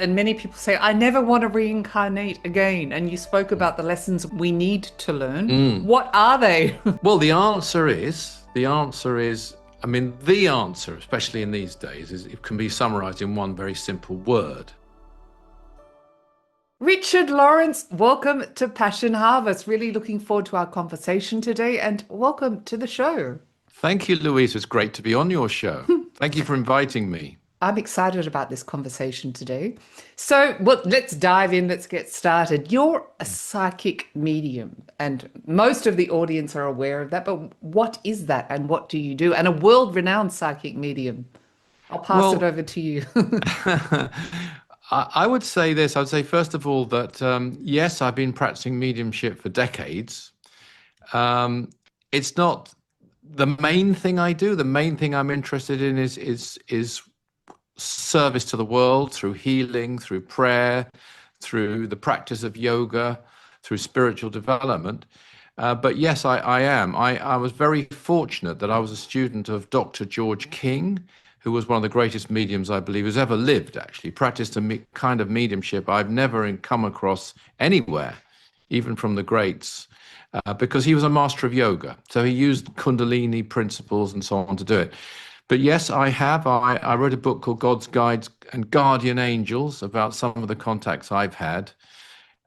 and many people say, I never want to reincarnate again. And you spoke about the lessons we need to learn. Mm. What are they? Well, the answer is, I mean, the answer, especially in these days, is it can be summarized in one very simple word. Richard Lawrence, welcome to Passion Harvest. Really looking forward to our conversation today and welcome to the show. Thank you, Louise. It's great to be on your show. Thank you for inviting me. I'm excited about this conversation today. So, well, let's dive in. Let's get started. You're a psychic medium, and most of the audience are aware of that. But what is that, and what do you do? And a world-renowned psychic medium. I'll pass it Well, over to you. I would say this. I would say, first of all, that yes, I've been practicing mediumship for decades. It's not the main thing I do. The main thing I'm interested in is service to the world through healing, through prayer, through the practice of yoga, through spiritual development. But yes, I am. I was very fortunate that I was a student of Dr. George King, who was one of the greatest mediums, I believe, who's ever lived, actually, practiced a kind of mediumship I've never come across anywhere, even from the greats, because he was a master of yoga. So he used Kundalini principles and so on to do it. But yes, I have. I wrote a book called God's Guides and Guardian Angels about some of the contacts I've had.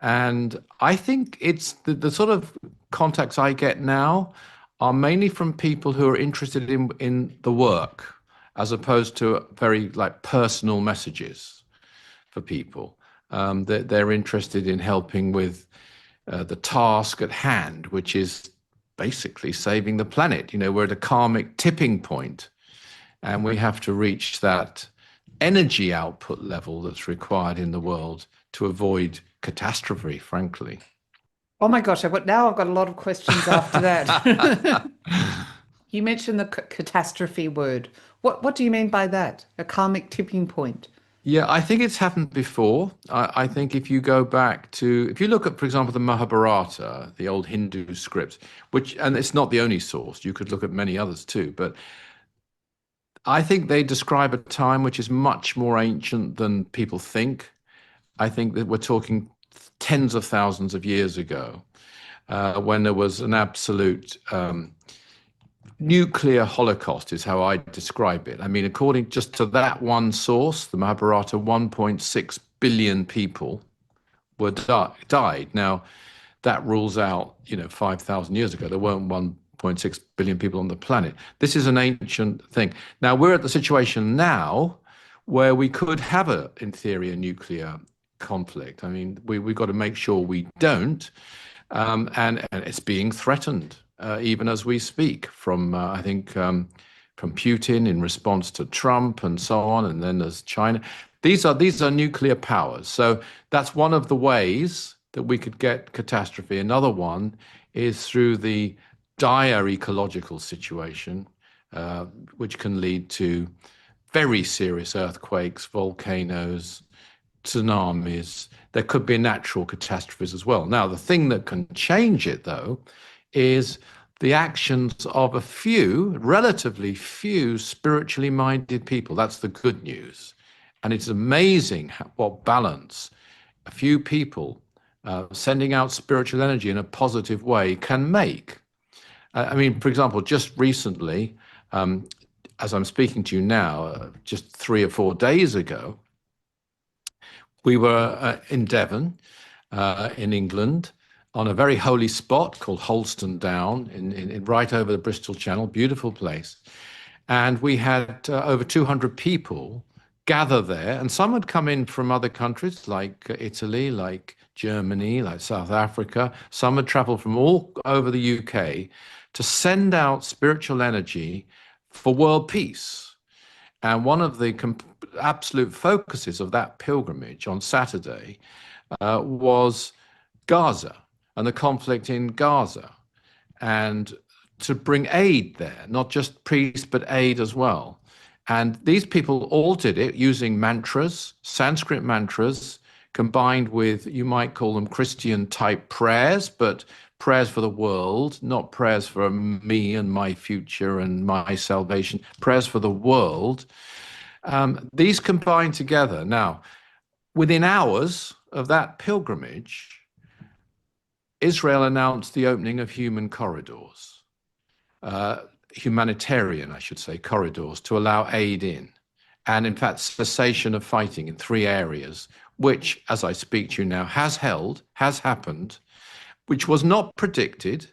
And I think it's the sort of contacts I get now are mainly from people who are interested in the work, as opposed to very like personal messages for people. They're interested in helping with the task at hand, which is basically saving the planet. You know, we're at a karmic tipping point, and we have to reach that energy output level that's required in the world to avoid catastrophe, frankly. Oh my gosh, I've got a lot of questions after that. You mentioned the catastrophe word. What do you mean by that? A karmic tipping point? Yeah, I think it's happened before. I think if you go back to, if you look at, for example, the Mahabharata, the old Hindu scripts, which, and it's not the only source, you could look at many others too, but I think they describe a time which is much more ancient than people think. I think that we're talking tens of thousands of years ago, when there was an absolute nuclear holocaust, is how I describe it. I mean, according just to that one source, the Mahabharata, 1.6 billion people were died. Now, that rules out, 5,000 years ago, there weren't 1.6 billion people on the planet. This is an ancient thing. Now, we're at the situation now where we could have, in theory, a nuclear conflict. I mean, we've got to make sure we don't, and it's being threatened even as we speak from, I think, from Putin in response to Trump and so on, and then there's China. These are nuclear powers. So that's one of the ways that we could get catastrophe. Another one is through the dire ecological situation, which can lead to very serious earthquakes, volcanoes, tsunamis. There could be natural catastrophes as well. Now, the thing that can change it, though, is the actions of a few, relatively few, spiritually minded people. That's the good news. And it's amazing what balance a few people sending out spiritual energy in a positive way can make. I mean, for example, just recently, as I'm speaking to you now, just 3 or 4 days ago, we were in Devon, in England, on a very holy spot called Holston Down, right over the Bristol Channel, beautiful place. And we had over 200 people gather there, and some had come in from other countries like Italy, like Germany, like South Africa. Some had traveled from all over the UK to send out spiritual energy for world peace. And one of the absolute focuses of that pilgrimage on Saturday was Gaza and the conflict in Gaza, and to bring aid there, not just peace, but aid as well. And these people all did it using mantras, Sanskrit mantras, combined with, you might call them Christian type prayers, but prayers for the world, not prayers for me and my future and my salvation, prayers for the world. These combine together. Now, within hours of that pilgrimage, Israel announced the opening of human corridors, humanitarian, I should say, corridors to allow aid in. And in fact, cessation of fighting in 3 areas, which, as I speak to you now, has happened, which was not predicted,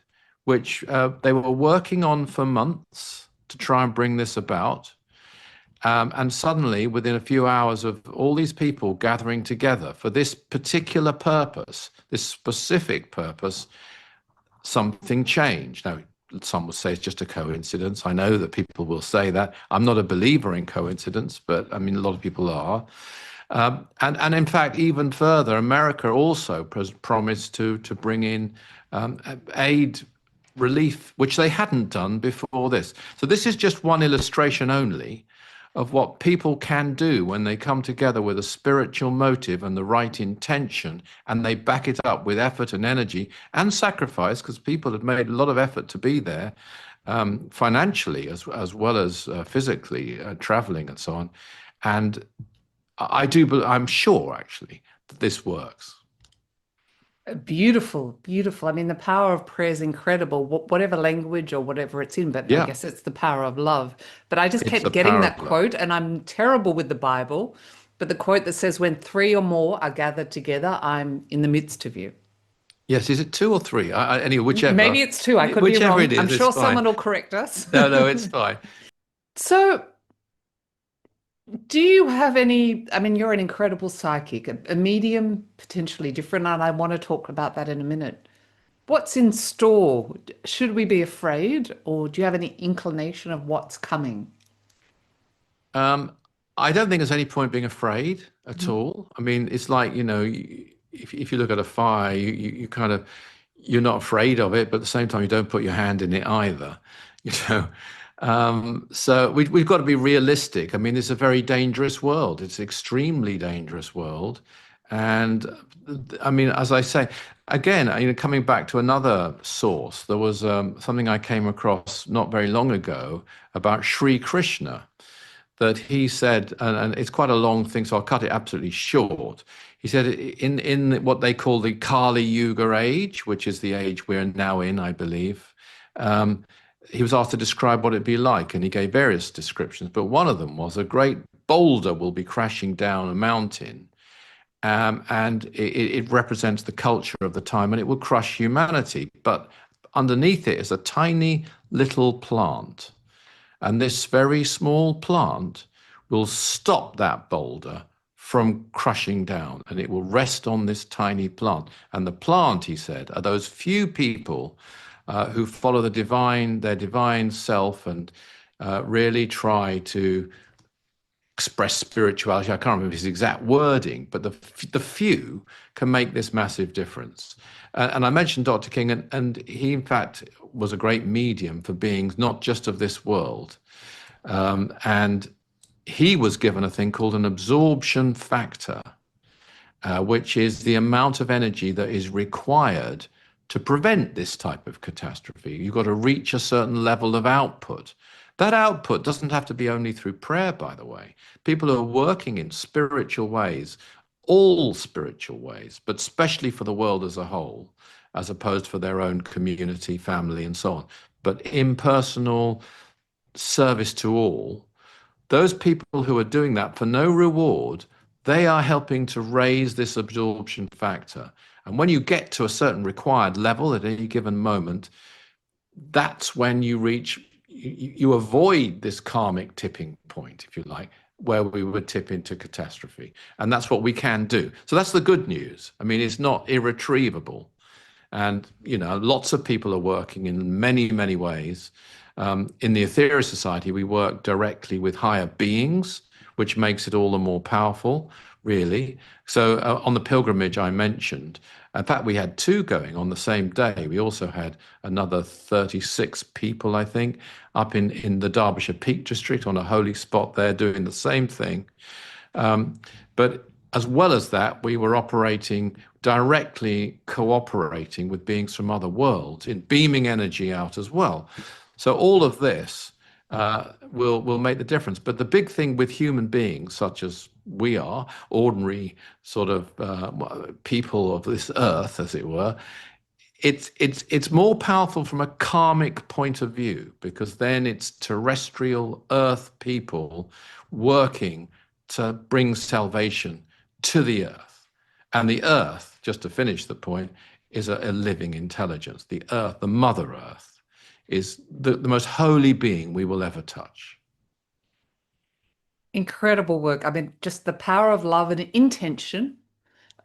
which they were working on for months to try and bring this about. And suddenly, within a few hours of all these people gathering together for this particular purpose, this specific purpose, something changed. Now, some will say it's just a coincidence. I know that people will say that. I'm not a believer in coincidence, but I mean, a lot of people are. And in fact, even further, America also promised to bring in aid relief, which they hadn't done before this. So this is just one illustration only of what people can do when they come together with a spiritual motive and the right intention, and they back it up with effort and energy and sacrifice, because people have made a lot of effort to be there, financially as well as physically, traveling and so on. And I'm sure actually that this works. Beautiful, beautiful. I mean, the power of prayer is incredible, whatever language or whatever it's in, but I Yeah, guess it's the power of love. But I just it's the kept getting power that of love. quote, and I'm terrible with the Bible, but the quote that says, when 3 or more are gathered together, I'm in the midst of you. Yes, is it 2 or 3? Anyway, whichever. Maybe it's 2. I could be Whichever wrong. it I'm is, it's sure fine. someone will correct us. No, it's fine. So, do you have any, I mean, you're an incredible psychic, a medium, potentially different, and I want to talk about that in a minute. What's in store? Should we be afraid, or do you have any inclination of what's coming? I don't think there's any point being afraid at Mhm. all. I mean, it's like, if you look at a fire, you kind of, you're not afraid of it, but at the same time, you don't put your hand in it either, you know. So we've got to be realistic. I mean, it's a very dangerous world. It's an extremely dangerous world. And I mean, as I say, again, coming back to another source, there was something I came across not very long ago about Sri Krishna, that he said, and it's quite a long thing, so I'll cut it absolutely short. He said in what they call the Kali Yuga age, which is the age we're now in, I believe, he was asked to describe what it'd be like, and he gave various descriptions, but one of them was a great boulder will be crashing down a mountain, and it represents the culture of the time, and it will crush humanity. But underneath it is a tiny little plant. And this very small plant will stop that boulder from crushing down, and it will rest on this tiny plant. And the plant, he said, are those few people who follow their divine self and really try to express spirituality. I can't remember his exact wording, but the few can make this massive difference. And I mentioned Dr. King, and he, in fact, was a great medium for beings not just of this world. And he was given a thing called an absorption factor, which is the amount of energy that is required to prevent this type of catastrophe. You've got to reach a certain level of output. That output doesn't have to be only through prayer, by the way. People who are working in spiritual ways, all spiritual ways, but especially for the world as a whole, as opposed for their own community, family, and so on. But impersonal service to all, those people who are doing that for no reward, they are helping to raise this absorption factor. And when you get to a certain required level at any given moment, that's when you avoid this karmic tipping point, if you like, where we would tip into catastrophe. And that's what we can do. So that's the good news. I mean, it's not irretrievable. And, lots of people are working in many, many ways. In the Ethereal Society, we work directly with higher beings, which makes it all the more powerful, really. So on the pilgrimage I mentioned, in fact, we had 2 going on the same day. We also had another 36 people, I think, up in the Derbyshire Peak District on a holy spot there doing the same thing. But as well as that, we were directly cooperating with beings from other worlds in beaming energy out as well. So all of this will make the difference. But the big thing with human beings, such as we are, ordinary sort of people of this earth, as it were, it's more powerful from a karmic point of view, because then it's terrestrial earth people working to bring salvation to the earth. And the earth, just to finish the point, is a living intelligence. The earth, the mother earth, is the most holy being we will ever touch. Incredible work. I mean, just the power of love and intention.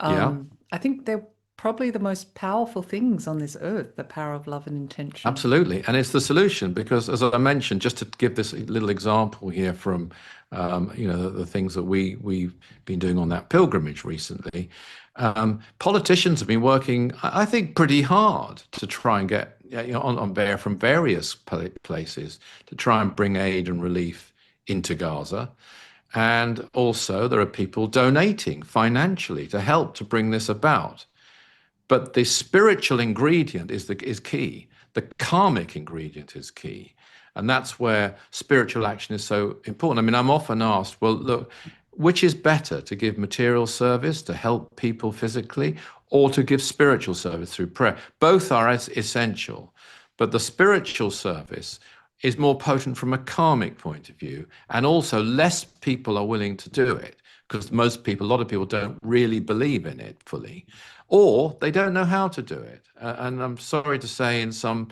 Yeah. I think they're probably the most powerful things on this earth, the power of love and intention. Absolutely. And it's the solution, because as I mentioned, just to give this little example here from, the things that we've been doing on that pilgrimage recently, politicians have been working, I think, pretty hard to try and get from various places to try and bring aid and relief into Gaza. And also there are people donating financially to help to bring this about. But the spiritual ingredient is key. The karmic ingredient is key. And that's where spiritual action is so important. I mean, I'm often asked, well, look, which is better, to give material service to help people physically, or to give spiritual service through prayer? Both are as essential, but the spiritual service is more potent from a karmic point of view, and also less people are willing to do it, because a lot of people don't really believe in it fully, or they don't know how to do it. And I'm sorry to say, in some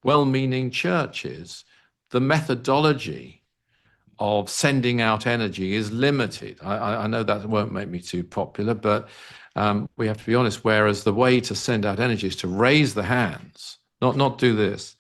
well-meaning churches, the methodology of sending out energy is limited. I know that won't make me too popular, but we have to be honest. Whereas the way to send out energy is to raise the hands, not do this.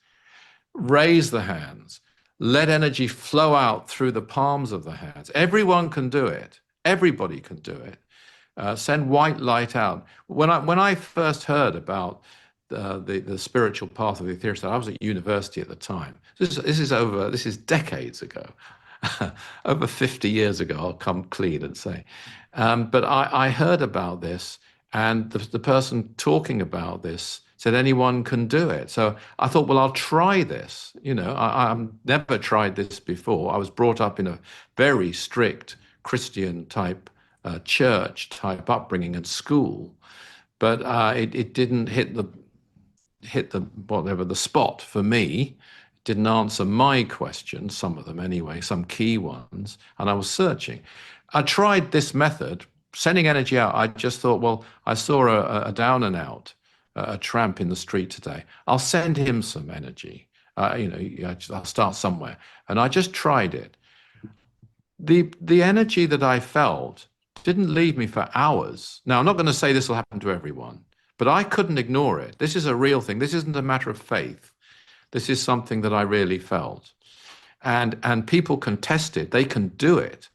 Raise the hands. Let energy flow out through the palms of the hands. Everyone can do it. Everybody can do it. Send white light out. When I first heard about the spiritual path of the Ethereal, I was at university at the time. This is decades ago, over 50 years ago. I'll come clean and say, but I heard about this, and the person talking about this said anyone can do it. So I thought, well, I'll try this. I've never tried this before. I was brought up in a very strict Christian type church type upbringing and school, but it didn't hit the spot for me. It didn't answer my questions, some of them anyway, some key ones, and I was searching. I tried this method, sending energy out. I just thought, well, I saw a down and out, a tramp in the street today. I'll send him some energy. I'll start somewhere, and I just tried it. The energy that I felt didn't leave me for hours. Now, I'm not going to say this will happen to everyone, but I couldn't ignore it. This is a real thing. This isn't a matter of faith. This is something that I really felt. And people can test it. They can do it.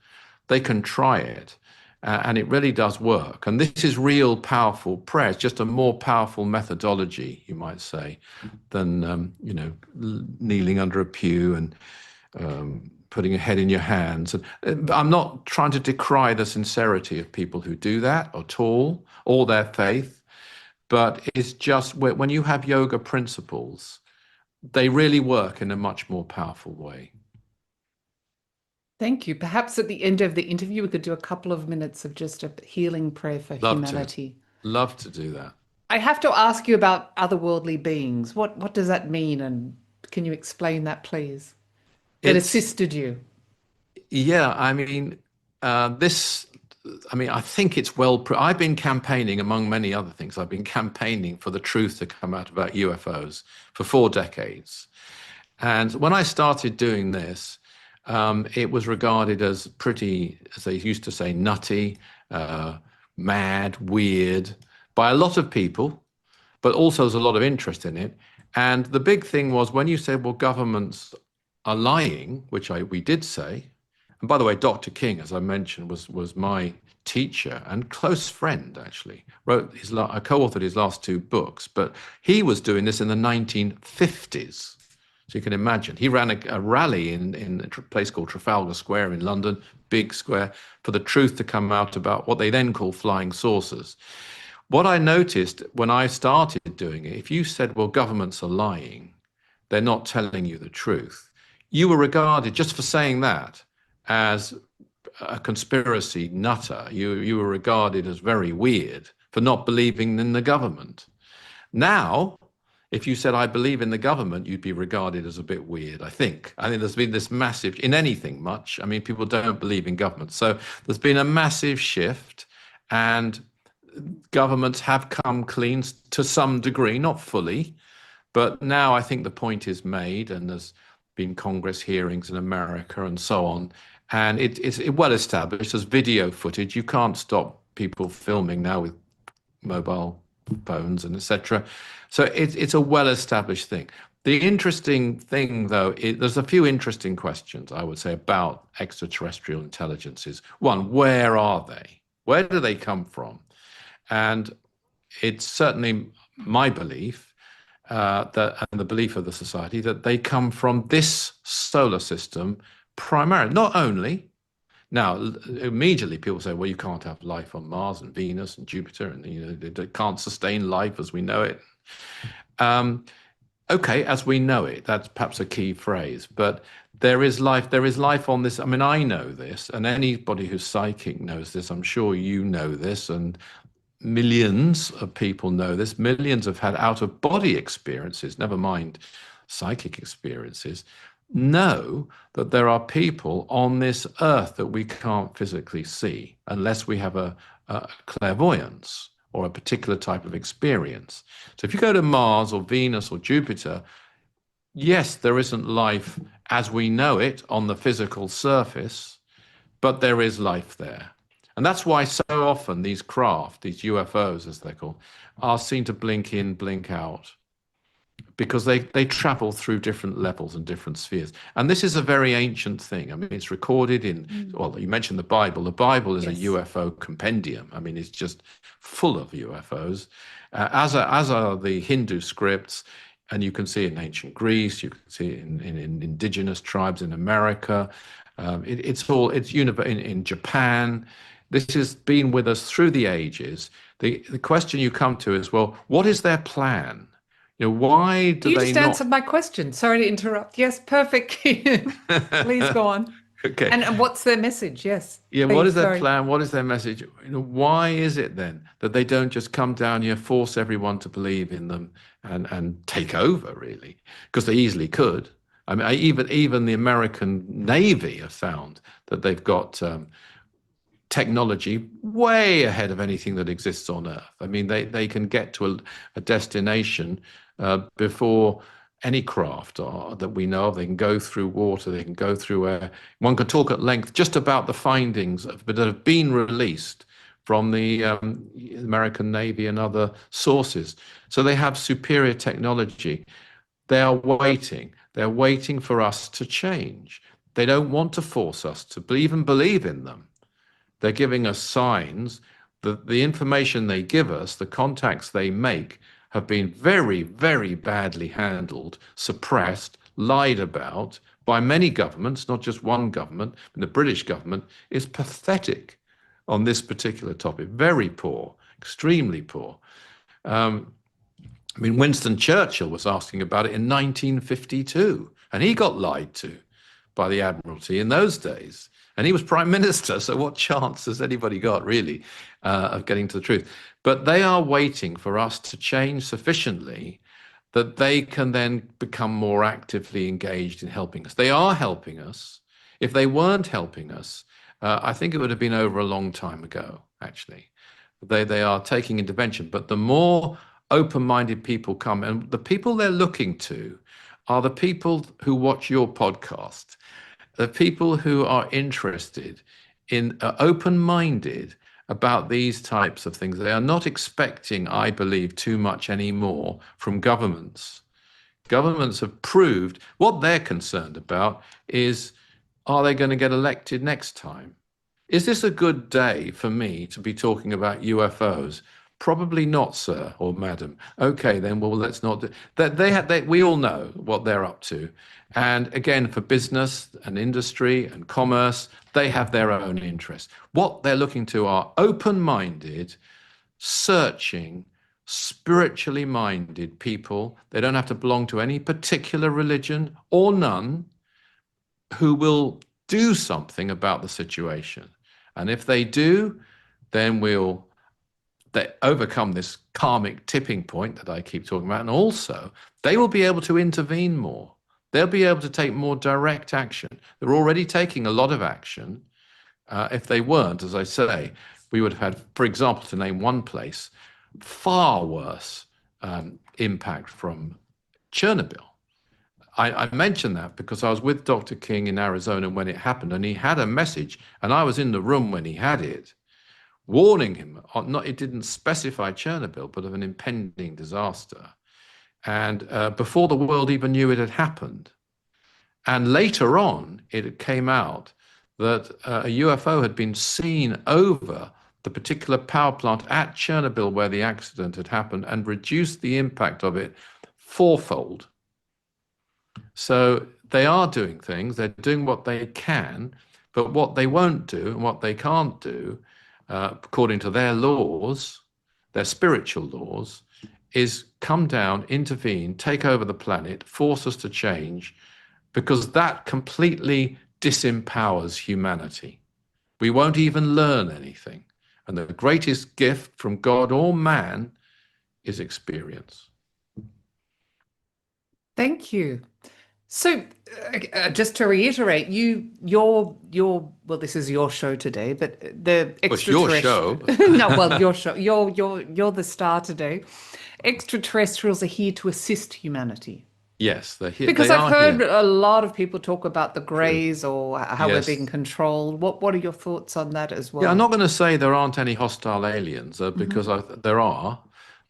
They can try it. And it really does work. And this is real powerful prayer. It's just a more powerful methodology, you might say, than, kneeling under a pew and putting your head in your hands. And I'm not trying to decry the sincerity of people who do that at all, or their faith, but it's just when you have yoga principles, they really work in a much more powerful way. Thank you. Perhaps at the end of the interview, we could do a couple of minutes of just a healing prayer for humanity. Love to do that. I have to ask you about otherworldly beings. What does that mean? And can you explain that, please? That assisted you. Yeah, I mean, I think it's I've been campaigning, among many other things, I've been campaigning for the truth to come out about UFOs for 4 decades. And when I started doing this, it was regarded as pretty, as they used to say, nutty, mad, weird by a lot of people, but also there's a lot of interest in it. And the big thing was when you said, well, governments are lying, which we did say. And by the way, Dr. King, as I mentioned, was my teacher and close friend, actually. I co-authored his last 2 books, but he was doing this in the 1950s. So you can imagine. He ran a rally in a place called Trafalgar Square in London, big square, for the truth to come out about what they then call flying saucers. What I noticed when I started doing it, if you said, well, governments are lying, they're not telling you the truth, you were regarded, just for saying that, as a conspiracy nutter. You were regarded as very weird for not believing in the government. Now, if you said, I believe in the government, you'd be regarded as a bit weird, I think. I think there's been this massive, in anything much, I mean, people don't believe in government. So there's been a massive shift, and governments have come clean to some degree, not fully. But now I think the point is made, and there's been Congress hearings in America and so on. And it's well established. There's video footage. You can't stop people filming now with mobile phones and etc. So it's a well-established thing. The interesting thing, though, there's a few interesting questions, I would say, about extraterrestrial intelligences. One, where are they? Where do they come from? And it's certainly my belief, that, and the belief of the society, that they come from this solar system primarily, not only. Now, immediately people say, well, you can't have life on Mars and Venus and Jupiter, and they can't sustain life as we know it. Okay, as we know it, that's perhaps a key phrase, but there is life on this. I mean, I know this, and anybody who's psychic knows this. I'm sure you know this, and millions of people know this. Millions have had out-of-body experiences, never mind psychic experiences, know that there are people on this earth that we can't physically see unless we have a clairvoyance or a particular type of experience. So if you go to Mars or Venus or Jupiter, yes, there isn't life as we know it on the physical surface, but there is life there. And that's why so often these craft, these UFOs as they're called, are seen to blink in, blink out, because they travel through different levels and different spheres. And this is a very ancient thing. I mean, it's recorded in, well, you mentioned the Bible. The Bible is a UFO compendium. I mean, it's just full of UFOs, as are the Hindu scripts. And you can see it in ancient Greece, you can see it in indigenous tribes in America. It's in Japan. This has been with us through the ages. The question you come to is, well, what is their plan? You know, why do you they just not... answered my question. Sorry to interrupt. Yes, perfect. Please go on. Okay. And what's their message? Yes. Yeah, Please, what is their sorry. plan? What is their message? You know, why is it then that they don't just come down here, force everyone to believe in them and take over, really? Because they easily could. I mean, even the American Navy have found that they've got technology way ahead of anything that exists on Earth. I mean, they can get to a destination before any craft that we know of. They can go through water, they can go through air. One could talk at length just about the findings that have been released from the American Navy and other sources. So they have superior technology. They are waiting. They're waiting for us to change. They don't want to force us to even believe in them. They're giving us signs that the information they give us, the contacts they make, have been very, very badly handled, suppressed, lied about by many governments, not just one government. The British government is pathetic on this particular topic. Very poor, extremely poor. I mean, Winston Churchill was asking about it in 1952, and he got lied to by the Admiralty in those days. And he was Prime Minister, so what chance has anybody got, really, of getting to the truth? But they are waiting for us to change sufficiently that they can then become more actively engaged in helping us. They are helping us. If they weren't helping us, I think it would have been over a long time ago, actually. They are taking intervention. But the more open-minded people come, and the people they're looking to are the people who watch your podcast, the people who are interested in, open-minded about these types of things. They are not expecting, I believe, too much anymore from governments. Governments have proved what they're concerned about is, are they going to get elected next time? Is this a good day for me to be talking about UFOs? Probably not, sir or madam. Okay, then, well, let's not do that. We all know what they're up to. And again, for business and industry and commerce, they have their own interests. What they're looking to are open-minded, searching, spiritually minded people. They don't have to belong to any particular religion or none, who will do something about the situation. And if they do, then they overcome this karmic tipping point that I keep talking about. And also, they will be able to intervene more. They'll be able to take more direct action. They're already taking a lot of action. If they weren't, as I say, we would have had, for example, to name one place, far worse impact from Chernobyl. I mention that because I was with Dr. King in Arizona when it happened, and he had a message, and I was in the room when he had it, warning him, it didn't specify Chernobyl, but of an impending disaster. And before the world even knew it had happened. And later on, it came out that a UFO had been seen over the particular power plant at Chernobyl where the accident had happened and reduced the impact of it fourfold. So they are doing things, they're doing what they can, but what they won't do and what they can't do, according to their laws, their spiritual laws, is come down, intervene, take over the planet, force us to change, because that completely disempowers humanity. We won't even learn anything. And the greatest gift from God or man is experience. Thank you. So, just to reiterate, well, this is your show today, but the It's your extraterrestrial. show. No, well, your show. You're the star today. Extraterrestrials are here to assist humanity. Yes, they're here. Because They I've are heard here. a lot of people talk about the True. greys or how we're being Yes. controlled. What are your thoughts on that as Yeah, I'm well? not going to say there aren't any hostile aliens because there are,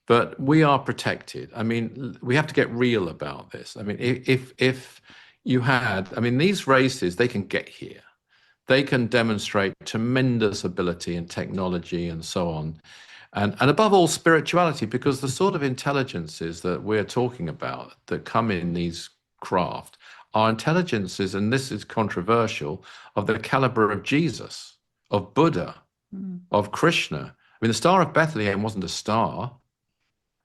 but we are protected. I mean, we have to get real about this. I mean, if you had, I mean, these races, they can get here. They can demonstrate tremendous ability and technology and so on. And above all, spirituality, because the sort of intelligences that we're talking about that come in these craft are intelligences, and this is controversial, of the caliber of Jesus, of Buddha, of Krishna. I mean, the Star of Bethlehem wasn't a star.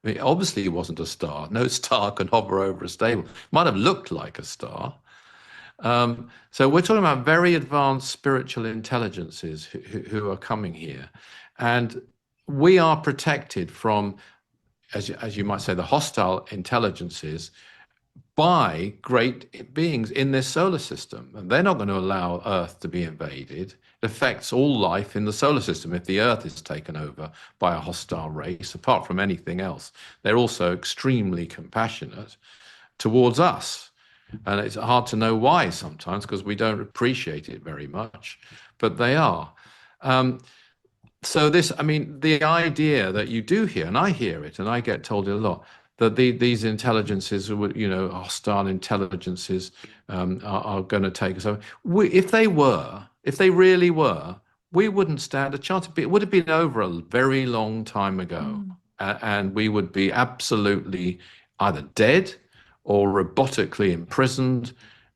I mean, obviously, it wasn't a star. No star can hover over a stable. It might have looked like a star. So we're talking about very advanced spiritual intelligences who are coming here. And we are protected from, as you might say, the hostile intelligences by great beings in this solar system. And they're not going to allow Earth to be invaded. It affects all life in the solar system if the Earth is taken over by a hostile race, apart from anything else. They're also extremely compassionate towards us. And it's hard to know why sometimes because we don't appreciate it very much, but they are. So this, I mean, the idea that you do hear, and I hear it, and I get told it a lot, that these intelligences, hostile intelligences, are going to take us over. If they really were, we wouldn't stand a chance. It would have been over a very long time ago, and we would be absolutely either dead or robotically imprisoned,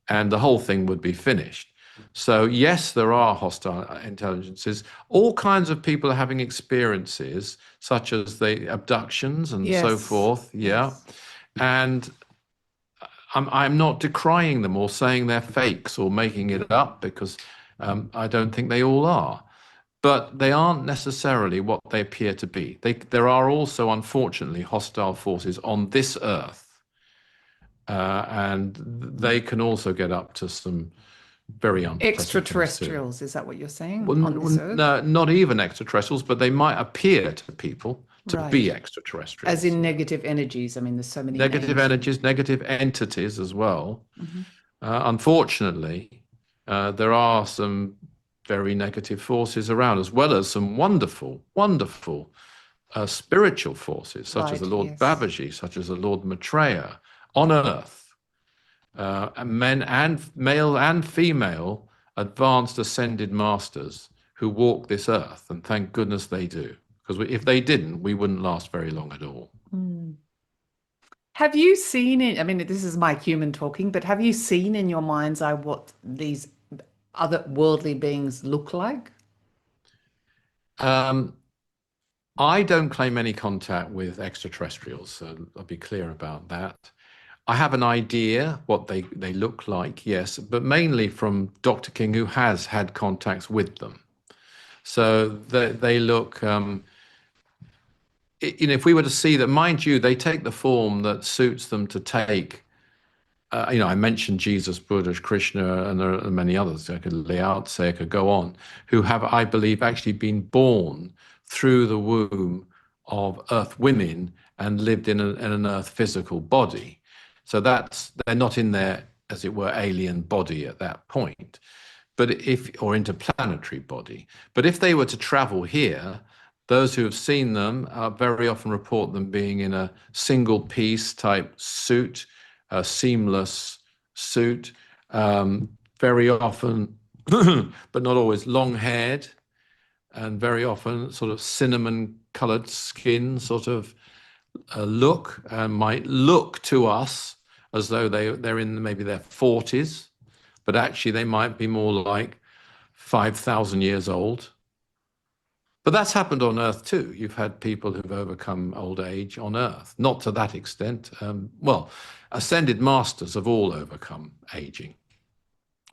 and the whole thing would be finished. So yes, there are hostile intelligences. All kinds of people are having experiences, such as the abductions and so Yes. forth. Yeah, Yes. and I'm not decrying them or saying they're fakes or making it up because I don't think they all are. But they aren't necessarily what they appear to be. There are also, unfortunately, hostile forces on this earth, and they can also get up to some very unpleasant things too. Extraterrestrials, is that what you're saying Well, on this earth? no, not even extraterrestrials, but they might appear to people to be Right. extraterrestrials. As in negative energies. I mean, there's so many Negative names. energies, negative entities as well. Unfortunately, there are some very negative forces around, as well as some wonderful, wonderful spiritual forces, such as the Right, Lord yes. Babaji, such as the Lord Maitreya, on Earth. Men and male and female advanced ascended masters who walk this earth, and thank goodness they do, because if they didn't, we wouldn't last very long at all. Have you seen it? I mean, this is my human talking, but have you seen in your mind's eye what these other worldly beings look like? I don't claim any contact with extraterrestrials, so I'll be clear about that. I have an idea what they look like, yes, but mainly from Dr. King, who has had contacts with them. So they look, if we were to see that, mind you, they take the form that suits them to take. I mentioned Jesus, Buddha, Krishna, and there are many others. I could lay out, say I could go on, who have, I believe, actually been born through the womb of Earth women and lived in an Earth physical body. So they're not in their, as it were, alien body at that point, or interplanetary body. But if they were to travel here, those who have seen them very often report them being in a single piece type suit, a seamless suit, very often, but not always, long haired, and very often sort of cinnamon colored skin sort of look, might look to us as though they're in maybe their 40s, but actually they might be more like 5,000 years old. But that's happened on Earth too. You've had people who've overcome old age on Earth, not to that extent. Well, ascended masters have all overcome aging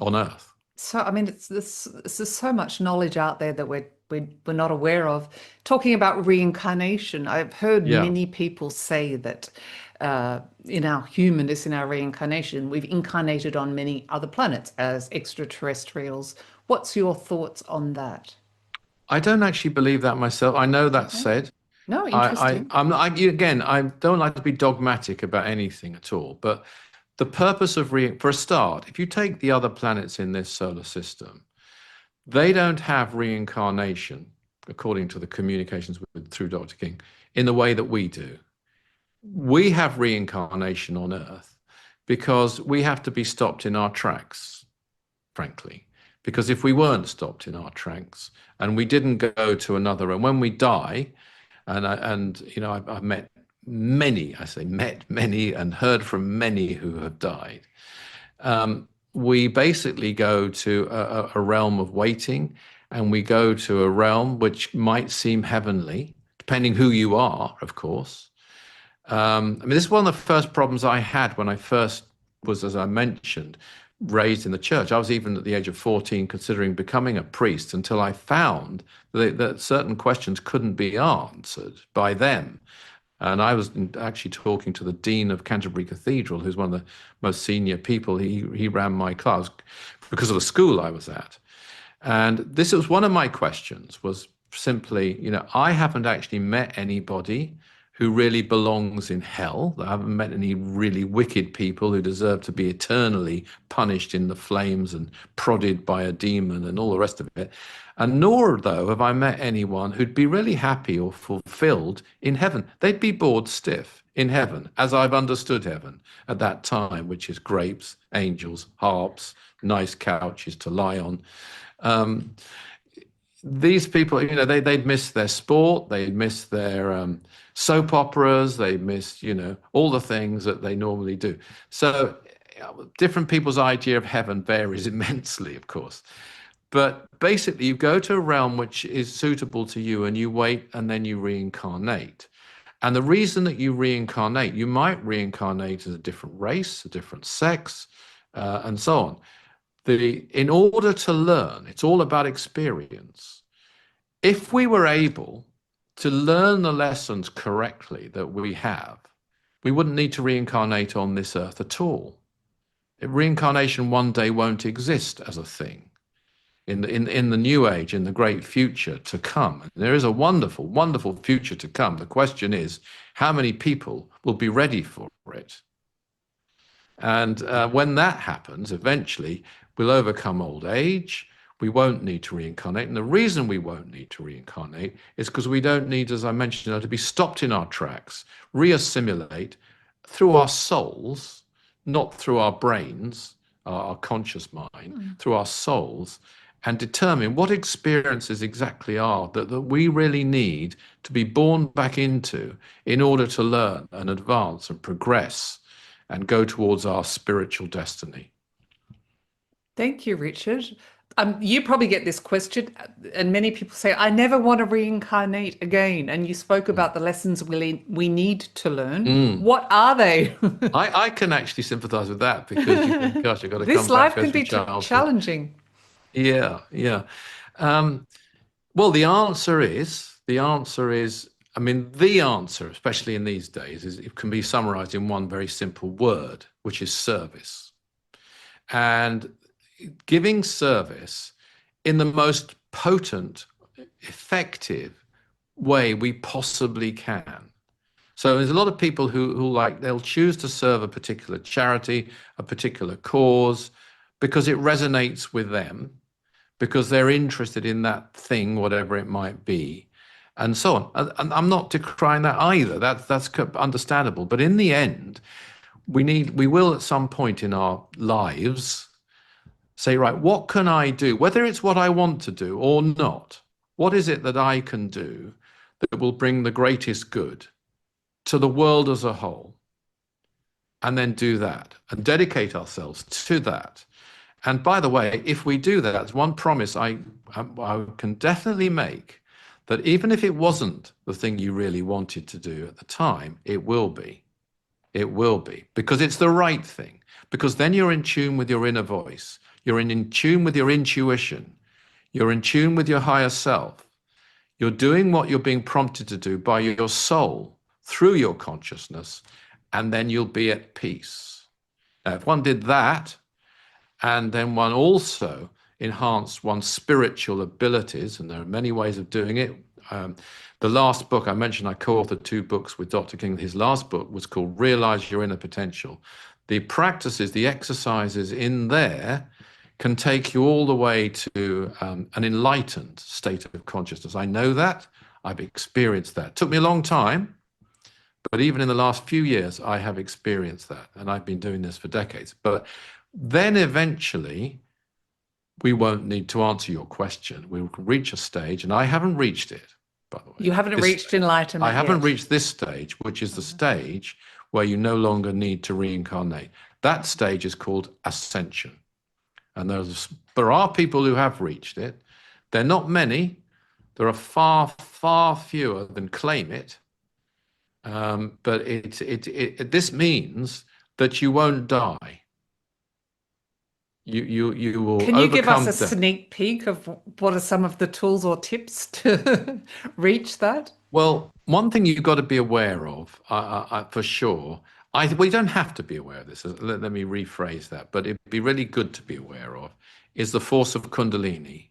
on Earth. So, I mean, there's so much knowledge out there that we're not aware of. Talking about reincarnation, I've heard many people say that in our humanness, in our reincarnation, we've incarnated on many other planets as extraterrestrials. What's your thoughts on that? I don't actually believe that myself. I know that's said. No, interesting. Again, I don't like to be dogmatic about anything at all, but the purpose of for a start, if you take the other planets in this solar system, they don't have reincarnation, according to the communications through Dr. King, in the way that we do. We have reincarnation on Earth because we have to be stopped in our tracks, frankly. Because if we weren't stopped in our tracks and we didn't go to another, and when we die, I've met many, and heard from many who have died. We basically go to a realm of waiting, and we go to a realm which might seem heavenly, depending who you are, of course. This is one of the first problems I had when I first was, as I mentioned, raised in the church. I was even at the age of 14 considering becoming a priest until I found that certain questions couldn't be answered by them. And I was actually talking to the Dean of Canterbury Cathedral, who's one of the most senior people. He ran my class because of the school I was at. And this was one of my questions, was simply, I haven't actually met anybody who really belongs in hell. I haven't met any really wicked people who deserve to be eternally punished in the flames and prodded by a demon and all the rest of it. And nor, though, have I met anyone who'd be really happy or fulfilled in heaven. They'd be bored stiff in heaven, as I've understood heaven at that time, which is grapes, angels, harps, nice couches to lie on. These people, they'd miss their sport, they'd miss their soap operas, they miss, all the things that they normally do. So different people's idea of heaven varies immensely, of course. But basically, you go to a realm which is suitable to you, and you wait, and then you reincarnate. And the reason that you reincarnate, you might reincarnate as a different race, a different sex, and so on. In order to learn, it's all about experience. If we were able to learn the lessons correctly that we have, we wouldn't need to reincarnate on this earth at all. Reincarnation one day won't exist as a thing in the new age, in the great future to come. And there is a wonderful, wonderful future to come. The question is, how many people will be ready for it? And when that happens, eventually, we'll overcome old age. We won't need to reincarnate. And the reason we won't need to reincarnate is because we don't need, as I mentioned, to be stopped in our tracks, reassimilate through our souls, not through our brains, our conscious mind, through our souls, and determine what experiences exactly are that we really need to be born back into in order to learn and advance and progress and go towards our spiritual destiny. Thank you, Richard. You probably get this question, and many people say, I never want to reincarnate again. And you spoke about the lessons we need to learn. What are they? I can actually sympathize with that, because you think, gosh, I've got to This come back, life go can through be childhood. challenging. Yeah, yeah. Well, the answer is, I mean, the answer, especially in these days, is it can be summarized in one very simple word, which is service. And giving service in the most potent, effective way we possibly can. So there's a lot of people who like, they'll choose to serve a particular charity, a particular cause, because it resonates with them, because they're interested in that thing, whatever it might be, and so on. And I'm not decrying that either. That's understandable. But in the end, we will at some point in our lives say, right, what can I do? Whether it's what I want to do or not, what is it that I can do that will bring the greatest good to the world as a whole? And then do that and dedicate ourselves to that. And by the way, if we do that, that's one promise I can definitely make, that even if it wasn't the thing you really wanted to do at the time, it will be. It will be, because it's the right thing. Because then you're in tune with your inner voice. You're in tune with your intuition. You're in tune with your higher self. You're doing what you're being prompted to do by your soul through your consciousness, and then you'll be at peace. Now, if one did that, and then one also enhanced one's spiritual abilities, and there are many ways of doing it. The last book I mentioned, I co-authored 2 books with Dr. King. His last book was called Realize Your Inner Potential. The practices, the exercises in there can take you all the way to an enlightened state of consciousness. I know that. I've experienced that. It took me a long time, but even in the last few years, I have experienced that. And I've been doing this for decades. But then eventually, we won't need to answer your question. We will reach a stage, and I haven't reached it, by the way. You haven't reached enlightenment I haven't yet. reached this stage, which is the stage where you no longer need to reincarnate. That stage is called ascension. And there are people who have reached it. They're not many. There are far, far fewer than claim it. But this means that you won't die. You will Can you give us overcome a death. sneak peek of what are some of the tools or tips to reach that? Well, one thing you've got to be aware of, for sure, we don't have to be aware of this. Let me rephrase that, but it'd be really good to be aware of, is the force of Kundalini.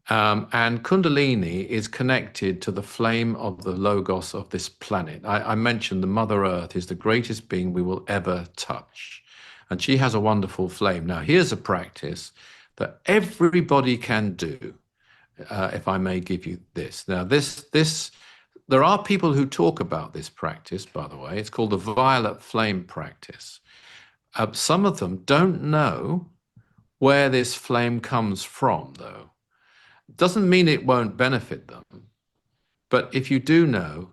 And Kundalini is connected to the flame of the Logos of this planet. I mentioned the Mother Earth is the greatest being we will ever touch. And she has a wonderful flame. Now, here's a practice that everybody can do, if I may give you this. Now, there are people who talk about this practice, by the way. It's called the violet flame practice. Some of them don't know where this flame comes from, though. Doesn't mean it won't benefit them. But if you do know,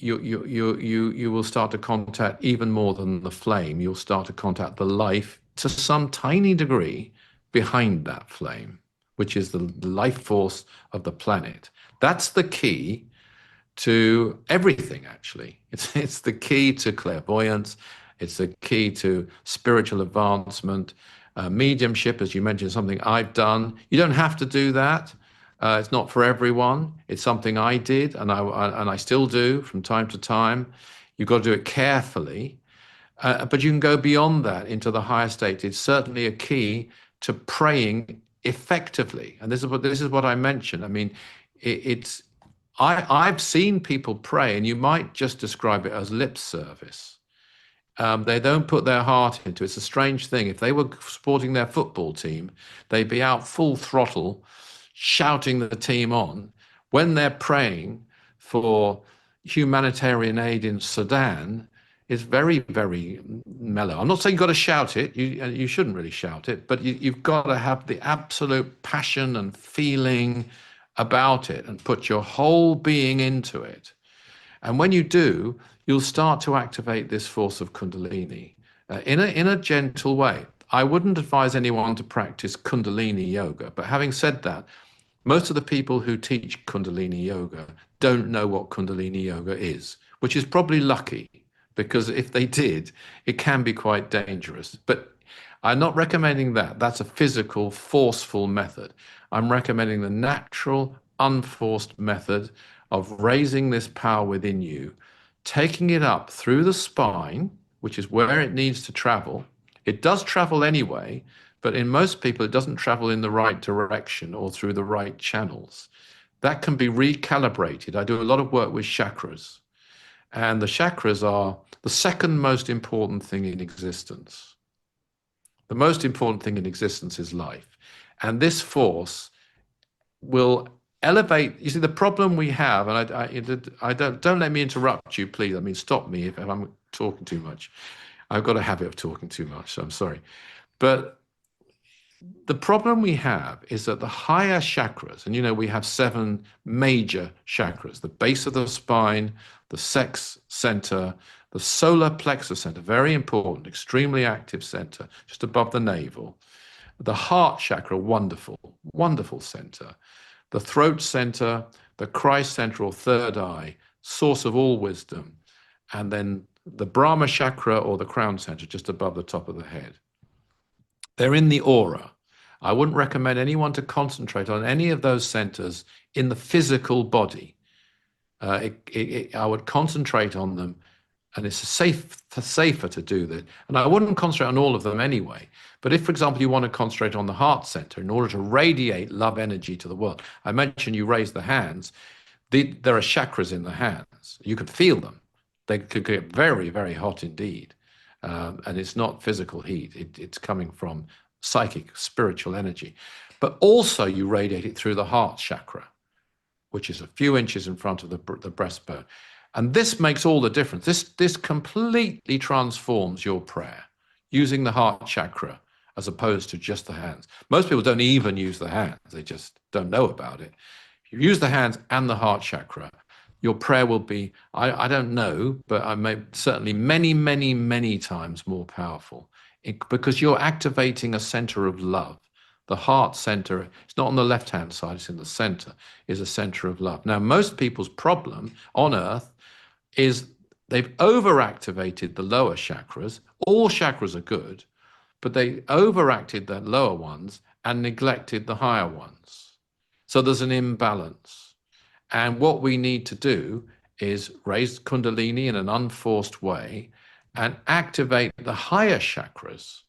you will start to contact even more than the flame. You'll start to contact the life to some tiny degree behind that flame, which is the life force of the planet. That's the key to everything, actually. It's the key to clairvoyance. It's the key to spiritual advancement, mediumship, as you mentioned, something I've done. You don't have to do that. It's not for everyone. It's something I did, and I still do from time to time. You've got to do it carefully, but you can go beyond that into the higher state. It's certainly a key to praying effectively, and this is what I mentioned. I mean, I've seen people pray, and you might just describe it as lip service. They don't put their heart into it. It's a strange thing. If they were supporting their football team, they'd be out full throttle, shouting the team on. When they're praying for humanitarian aid in Sudan, it's very, very mellow. I'm not saying you've got to shout it. You shouldn't really shout it, but you've got to have the absolute passion and feeling about it and put your whole being into it. And when you do, you'll start to activate this force of Kundalini in a gentle way. I wouldn't advise anyone to practice Kundalini yoga. But having said that, most of the people who teach Kundalini yoga don't know what Kundalini yoga is, which is probably lucky, because if they did, it can be quite dangerous. But I'm not recommending that. That's a physical, forceful method. I'm recommending the natural, unforced method of raising this power within you, taking it up through the spine, which is where it needs to travel. It does travel anyway, but in most people, it doesn't travel in the right direction or through the right channels. That can be recalibrated. I do a lot of work with chakras, and the chakras are the second most important thing in existence. The most important thing in existence is life. And this force will elevate. You see, the problem we have, and I don't let me interrupt you, please. I mean, stop me if I'm talking too much. I've got a habit of talking too much, so I'm sorry. But the problem we have is that the higher chakras, and we have 7 major chakras: the base of the spine, the sex center, the solar plexus center, very important, extremely active center, just above the navel. The heart chakra, wonderful, wonderful center. The throat center, the Christ center or third eye, source of all wisdom. And then the Brahma chakra or the crown center, just above the top of the head. They're in the aura. I wouldn't recommend anyone to concentrate on any of those centers in the physical body. I would concentrate on them, and it's safer to do that. And I wouldn't concentrate on all of them anyway. But if, for example, you want to concentrate on the heart center in order to radiate love energy to the world, I mentioned you raise the hands. There are chakras in the hands. You can feel them. They could get very, very hot indeed. And it's not physical heat. It's coming from psychic, spiritual energy. But also you radiate it through the heart chakra, which is a few inches in front of the breastbone. And this makes all the difference. This completely transforms your prayer, using the heart chakra as opposed to just the hands. Most people don't even use the hands. They just don't know about it. If you use the hands and the heart chakra, your prayer will be, I don't know, but certainly many, many, many times more powerful, because you're activating a center of love. The heart center, it's not on the left-hand side, it's in the center, is a center of love. Now, most people's problem on Earth is they've overactivated the lower chakras. All chakras are good, but they overacted the lower ones and neglected the higher ones. So there's an imbalance. And what we need to do is raise Kundalini in an unforced way and activate the higher chakras.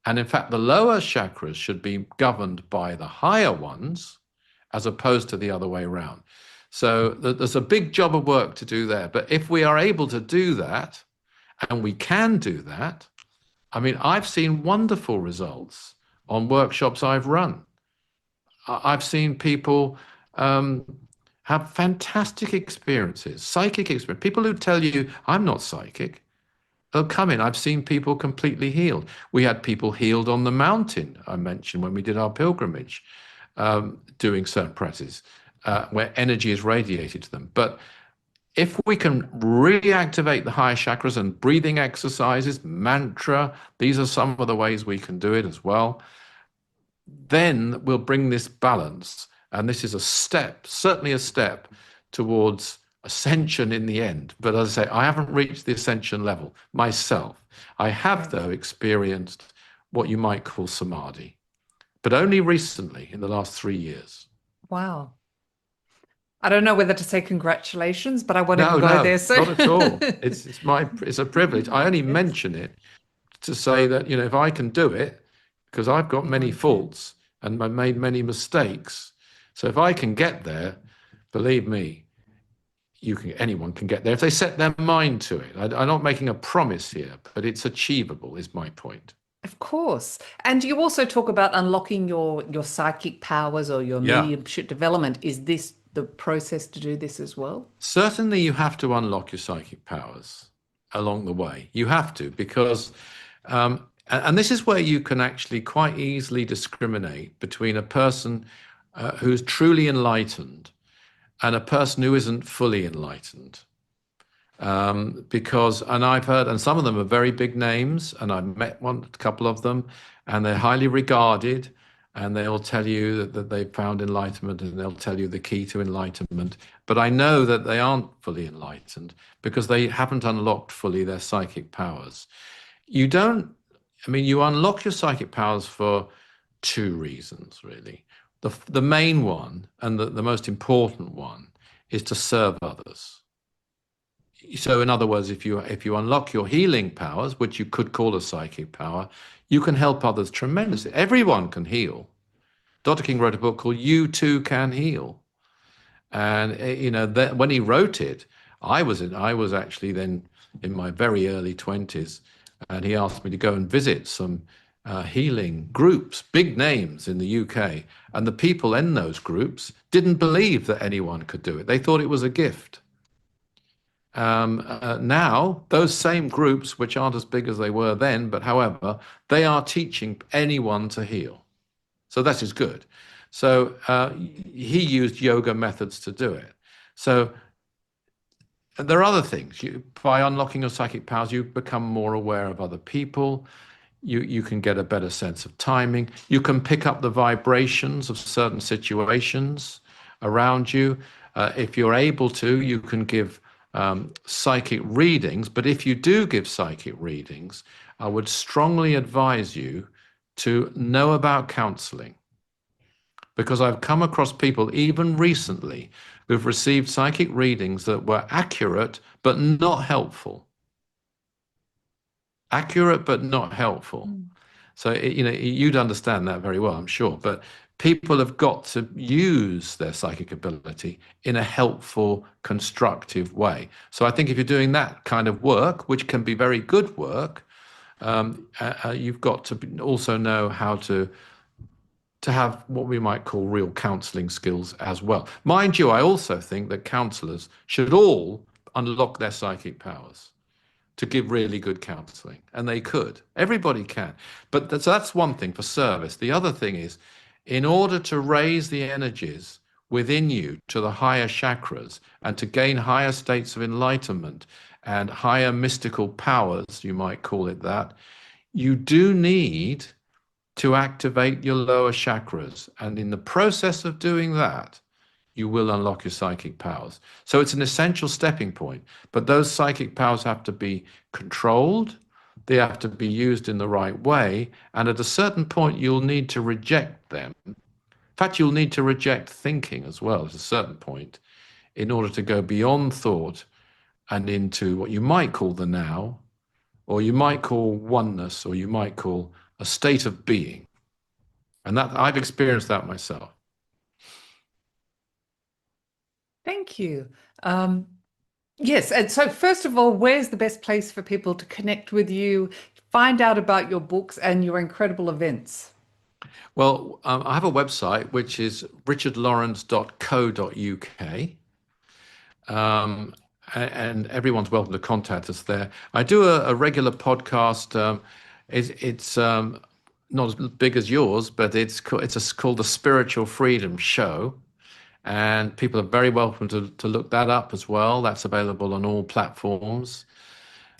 And in fact, the lower chakras should be governed by the higher ones as opposed to the other way around. So there's a big job of work to do there. But if we are able to do that, and we can do that, I mean, I've seen wonderful results on workshops I've run. I've seen people have fantastic experiences, psychic experience. People who tell you, I'm not psychic, they'll come in. I've seen people completely healed. We had people healed on the mountain, I mentioned, when we did our pilgrimage, doing certain practices where energy is radiated to them. But if we can reactivate the higher chakras and breathing exercises, mantra, these are some of the ways we can do it as well, then we'll bring this balance. And this is a step, certainly a step towards ascension in the end. But as I say, I haven't reached the ascension level myself. I have, though, experienced what you might call samadhi, but only recently, in the last 3 years. Wow. I don't know whether to say congratulations, but I want to go there. So not at all. It's a privilege. I only mention it to say that, if I can do it, because I've got many faults and I've made many mistakes. So if I can get there, believe me, anyone can get there if they set their mind to it. I'm not making a promise here, but it's achievable, is my point. of course. And you also talk about unlocking your psychic powers or your mediumship development. Is this the process to do this as well? Certainly you have to unlock your psychic powers along the way. You have to, because and this is where you can actually quite easily discriminate between a person who's truly enlightened and a person who isn't fully enlightened. Because, and I've heard, and some of them are very big names, and I've met a couple of them, and they're highly regarded, and they'll tell you that they've found enlightenment, and they'll tell you the key to enlightenment. But I know that they aren't fully enlightened because they haven't unlocked fully their psychic powers. You don't, I mean, you unlock your psychic powers for two reasons, really. The main one, and the most important one, is to serve others. So in other words, if you unlock your healing powers, which you could call a psychic power, you can help others tremendously. Everyone can heal. Dr. King wrote a book called You Too Can Heal. And that when he wrote it, I was actually then in my very early 20s, and he asked me to go and visit some healing groups, big names in the UK, and the people in those groups didn't believe that anyone could do it. They thought it was a gift. Now, those same groups, which aren't as big as they were then, but however, they are teaching anyone to heal. So that is good. So he used yoga methods to do it. So there are other things. By unlocking your psychic powers, you become more aware of other people. You can get a better sense of timing. You can pick up the vibrations of certain situations around you. If you're able to, you can give psychic readings. But if you do give psychic readings, I would strongly advise you to know about counseling. Because I've come across people, even recently, who've received psychic readings that were accurate but not helpful. Accurate but not helpful. So, you'd understand that very well, I'm sure. But people have got to use their psychic ability in a helpful, constructive way. So I think if you're doing that kind of work, which can be very good work, you've got to also know how to have what we might call real counseling skills as well. Mind you, I also think that counselors should all unlock their psychic powers to give really good counseling, and they could. Everybody can. But that's one thing for service. The other thing is, in order to raise the energies within you to the higher chakras and to gain higher states of enlightenment and higher mystical powers, you might call it that, you do need to activate your lower chakras. And in the process of doing that, you will unlock your psychic powers. So it's an essential stepping point. But those psychic powers have to be controlled. They have to be used in the right way. And at a certain point, you'll need to reject them. In fact, you'll need to reject thinking as well at a certain point in order to go beyond thought and into what you might call the now, or you might call oneness, or you might call a state of being. And that I've experienced that myself. Thank you. Yes, and so first of all, where's the best place for people to connect with you, find out about your books and your incredible events? Well, I have a website, which is richardlawrence.co.uk. And everyone's welcome to contact us there. I do a regular podcast. It's not as big as yours, but it's called the Spiritual Freedom Show. And people are very welcome to look that up as well. That's available on all platforms.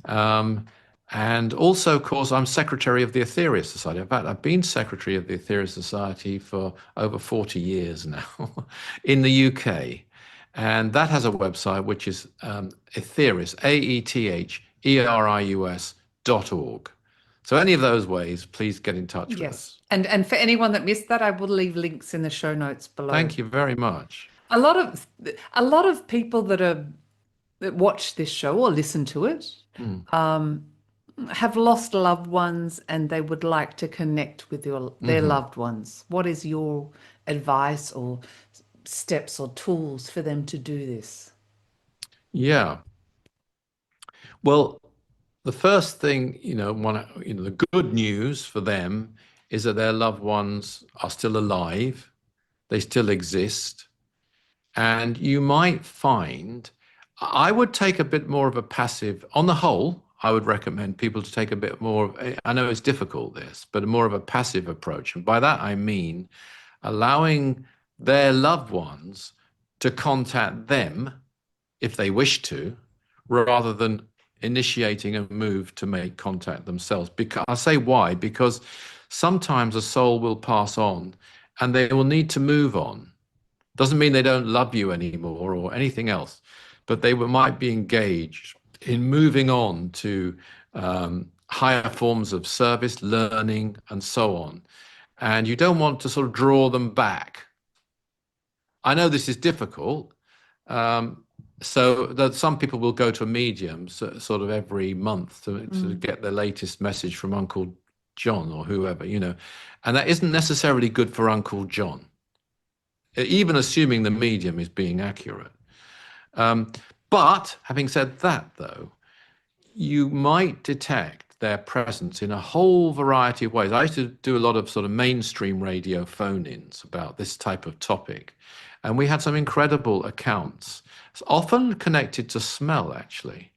And also, of course, I'm secretary of the Aetherius Society. In fact, I've been secretary of the Aetherius Society for over 40 years now in the UK. And that has a website, which is Aetherius, AETHERIUS.org. So any of those ways, please get in touch with us. And for anyone that missed that, I will leave links in the show notes below. Thank you very much. A lot of people that watch this show or listen to it have lost loved ones, and they would like to connect with their loved ones. What is your advice or steps or tools for them to do this? Yeah. Well, the first thing, the good news for them is that their loved ones are still alive. They still exist. And you might find, I would take a bit more of a passive, on the whole, I would recommend people to take a bit more, I know it's difficult this, but more of a passive approach. And by that, I mean allowing their loved ones to contact them if they wish to, rather than initiating a move to make contact themselves. Because I say why, because sometimes a soul will pass on and they will need to move on. Doesn't mean they don't love you anymore or anything else, but they might be engaged in moving on to higher forms of service, learning, and so on. And you don't want to sort of draw them back. I know this is difficult. So that some people will go to a medium sort of every month to get the latest message from Uncle John or whoever, and that isn't necessarily good for Uncle John, even assuming the medium is being accurate. But having said that, though, you might detect their presence in a whole variety of ways. I used to do a lot of sort of mainstream radio phone-ins about this type of topic, and we had some incredible accounts. It's often connected to smell, actually.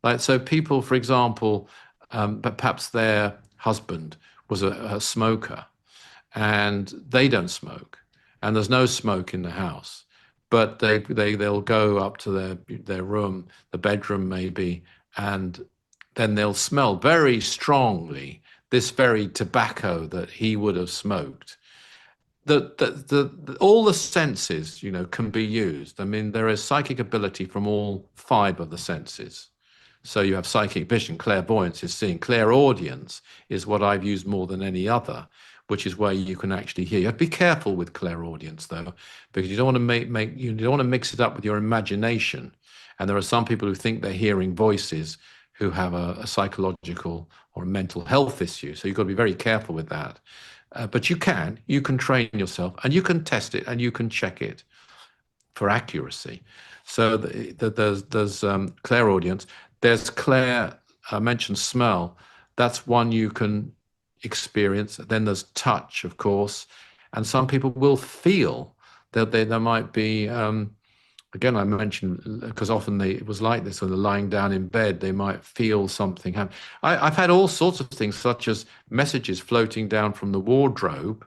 Like, so people, for example, but perhaps their husband was a smoker and they don't smoke and there's no smoke in the house, but they'll go up to their room, the bedroom maybe, and then they'll smell very strongly this very tobacco that he would have smoked. All the senses, can be used. I mean, there is psychic ability from all 5 of the senses. So you have psychic vision, clairvoyance is seeing, clairaudience is what I've used more than any other, which is where you can actually hear. You have to be careful with clairaudience, though, because you don't want to you don't want to mix it up with your imagination. And there are some people who think they're hearing voices who have a psychological or a mental health issue. So you've got to be very careful with that. But you can train yourself and you can test it and you can check it for accuracy. So there's clairaudience. There's I mentioned smell. That's one you can experience. Then there's touch, of course. And some people will feel that there might be, again, I mentioned, because often it was like this when they're lying down in bed, they might feel something happen. I've had all sorts of things, such as messages floating down from the wardrobe.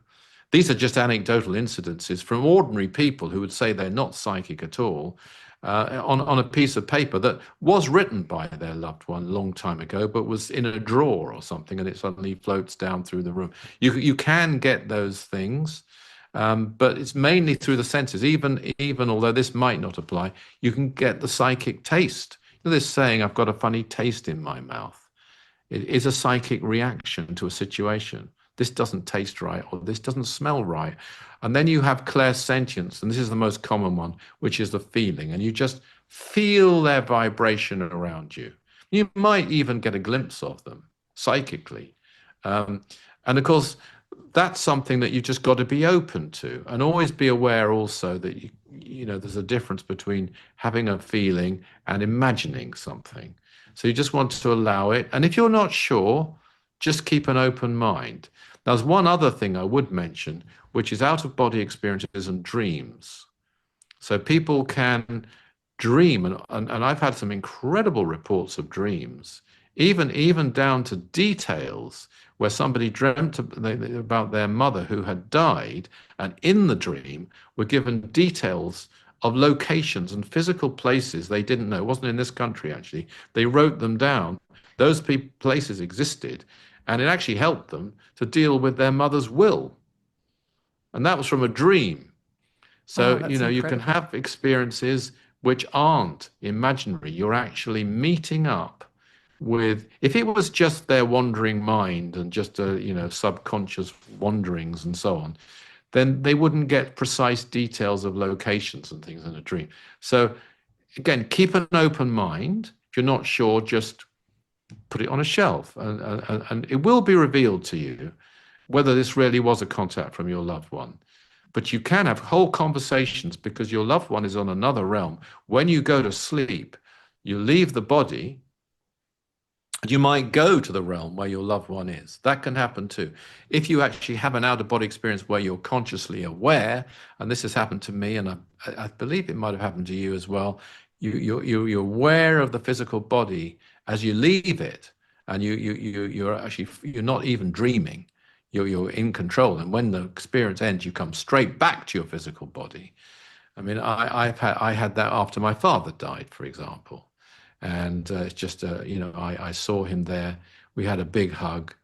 These are just anecdotal incidences from ordinary people who would say they're not psychic at all, on a piece of paper that was written by their loved one a long time ago, but was in a drawer or something, and it suddenly floats down through the room. You can get those things. But it's mainly through the senses. Even although this might not apply, you can get the psychic taste. This saying, "I've got a funny taste in my mouth." It is a psychic reaction to a situation. This doesn't taste right, or this doesn't smell right. And then you have clairsentience, and this is the most common one, which is the feeling. And you just feel their vibration around you. You might even get a glimpse of them psychically. And of course, that's something that you just got to be open to, and always be aware also that there's a difference between having a feeling and imagining something. So you just want to allow it. And if you're not sure, just keep an open mind. There's one other thing I would mention, which is out-of-body experiences and dreams. So people can dream, and I've had some incredible reports of dreams, even down to details where somebody dreamt about their mother who had died, and in the dream were given details of locations and physical places they didn't know. It wasn't in this country, actually. They wrote them down. Those places existed, and it actually helped them to deal with their mother's will. And that was from a dream. So, you can have experiences which aren't imaginary. You're actually meeting up with, if it was just their wandering mind and just subconscious wanderings and so on, then they wouldn't get precise details of locations and things in a dream. So again, keep an open mind. If you're not sure, just put it on a shelf, and it will be revealed to you whether this really was a contact from your loved one. But you can have whole conversations because your loved one is on another realm. When you go to sleep, you leave the body, you might go to the realm where your loved one is. That can happen too. If you actually have an out-of-body experience where you're consciously aware, and this has happened to me, and I believe it might have happened to you as well, you're aware of the physical body as you leave it, and you're not even dreaming. You're in control, and when the experience ends, you come straight back to your physical body. I mean, I had that after my father died, for example. And it's just, I saw him there. We had a big hug,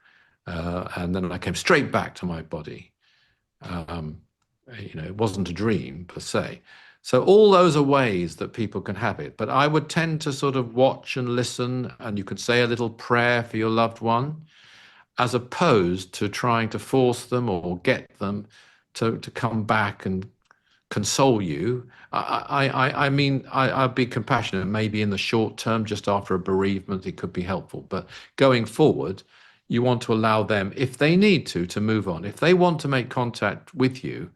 and then I came straight back to my body. It wasn't a dream per se. So all those are ways that people can have it. But I would tend to sort of watch and listen, and you could say a little prayer for your loved one, as opposed to trying to force them or get them to come back and console you. I mean, I'd be compassionate. Maybe in the short term, just after a bereavement, it could be helpful. But going forward, you want to allow them, if they need to move on. If they want to make contact with you,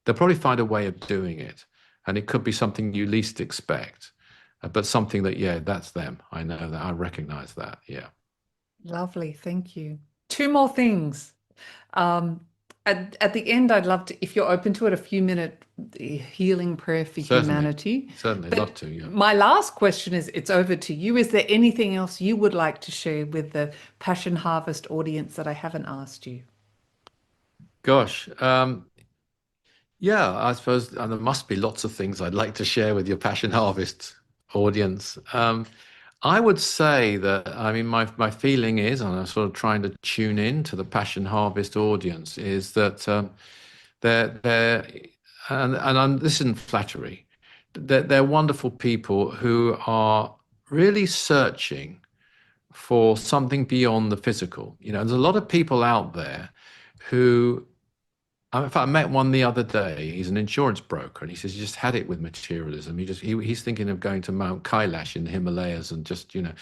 they'll probably find a way of doing it. And it could be something you least expect, but something that, yeah, that's them. I know that. I recognize that. Yeah. Lovely. Thank you. Two more things. At the end, I'd love to, if you're open to it, a few-minute healing prayer for humanity. Certainly, love to, yeah. My last question is, it's over to you. Is there anything else you would like to share with the Passion Harvest audience that I haven't asked you? Gosh, yeah, I suppose there must be lots of things I'd like to share with your Passion Harvest audience. I would say that, I mean, my feeling is, and I'm sort of trying to tune in to the Passion Harvest audience, is that this isn't flattery, they're wonderful people who are really searching for something beyond the physical. There's a lot of people out there who, in fact, I met one the other day. He's an insurance broker, and he says he just had it with materialism. He's thinking of going to Mount Kailash in the Himalayas and just, and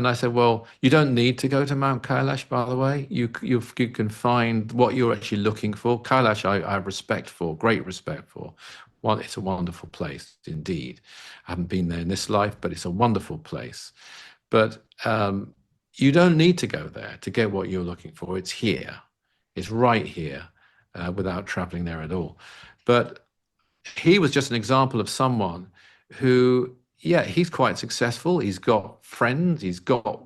I said, well, you don't need to go to Mount Kailash, by the way. You can find what you're actually looking for. Kailash, I have respect for, great respect for. Well, it's a wonderful place indeed. I haven't been there in this life, but it's a wonderful place. But you don't need to go there to get what you're looking for. It's here. It's right here. Without traveling there at all. But he was just an example of someone who, yeah, he's quite successful. He's got friends. He's got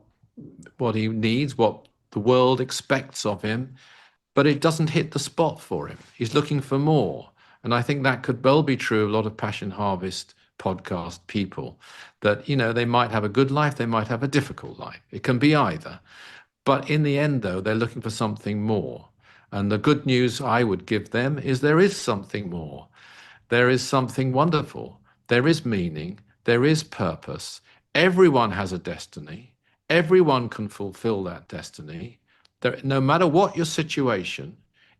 what he needs, what the world expects of him, but it doesn't hit the spot for him. He's looking for more. And I think that could well be true of a lot of Passion Harvest podcast people, that, they might have a good life. They might have a difficult life. It can be either. But in the end, though, they're looking for something more. And the good news I would give them is there is something more. There is something wonderful. There is meaning. There is purpose. Everyone has a destiny. Everyone can fulfill that destiny. No matter what your situation,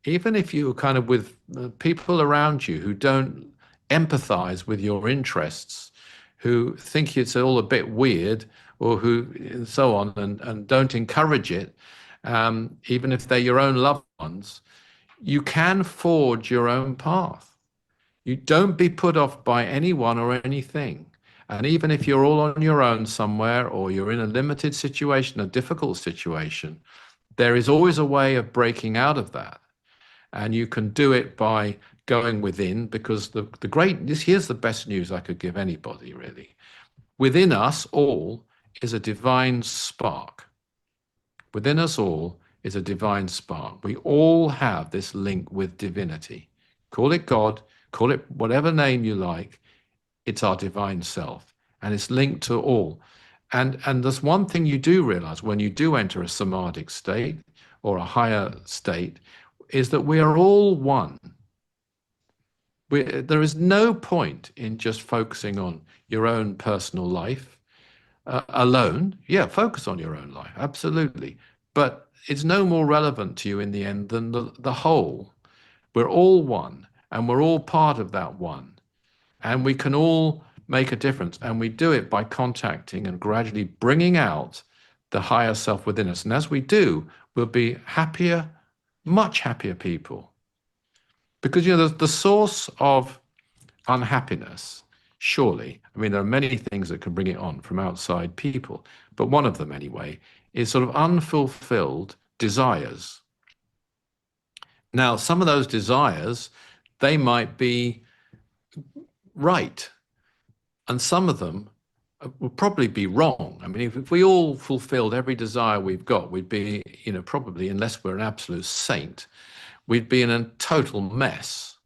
even if you're kind of with people around you who don't empathize with your interests, who think it's all a bit weird, or who and so on, and don't encourage it, even if they're your own loved ones, you can forge your own path. You don't be put off by anyone or anything. And even if you're all on your own somewhere, or you're in a limited situation, a difficult situation, there is always a way of breaking out of that. And you can do it by going within, because here's the best news I could give anybody, really. Within us all is a divine spark. Within us all is a divine spark. We all have this link with divinity. Call it God, call it whatever name you like. It's our divine self, and it's linked to all. And there's one thing you do realize when you do enter a samadhic state or a higher state, is that we are all one. There is no point in just focusing on your own personal life alone. Yeah, focus on your own life, absolutely. But it's no more relevant to you in the end than the whole. We're all one, and we're all part of that one. And we can all make a difference. And we do it by contacting and gradually bringing out the higher self within us. And as we do, we'll be happier, much happier people. Because, the source of unhappiness, surely, I mean, there are many things that can bring it on from outside people, but one of them anyway is sort of unfulfilled desires. Now, some of those desires, they might be right, and some of them will probably be wrong. I mean, if we all fulfilled every desire we've got, we'd be, probably, unless we're an absolute saint, we'd be in a total mess.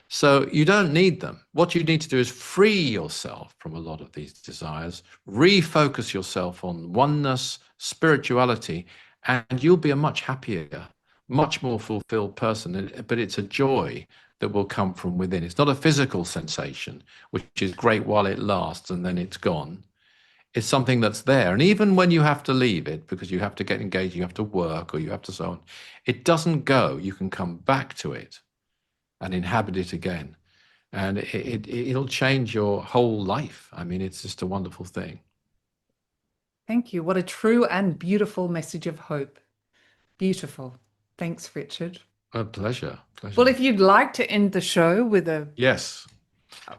So you don't need them. What you need to do is free yourself from a lot of these desires, refocus yourself on oneness, spirituality, and you'll be a much happier, much more fulfilled person. But it's a joy that will come from within. It's not a physical sensation, which is great while it lasts and then it's gone. It's something that's there. And even when you have to leave it because you have to get engaged, you have to work or you have to so on, it doesn't go. You can come back to it and inhabit it again. And it'll change your whole life. I mean, it's just a wonderful thing. Thank you. What a true and beautiful message of hope. Beautiful. Thanks, Richard. A pleasure. Pleasure. Well, if you'd like to end the show with a... Yes.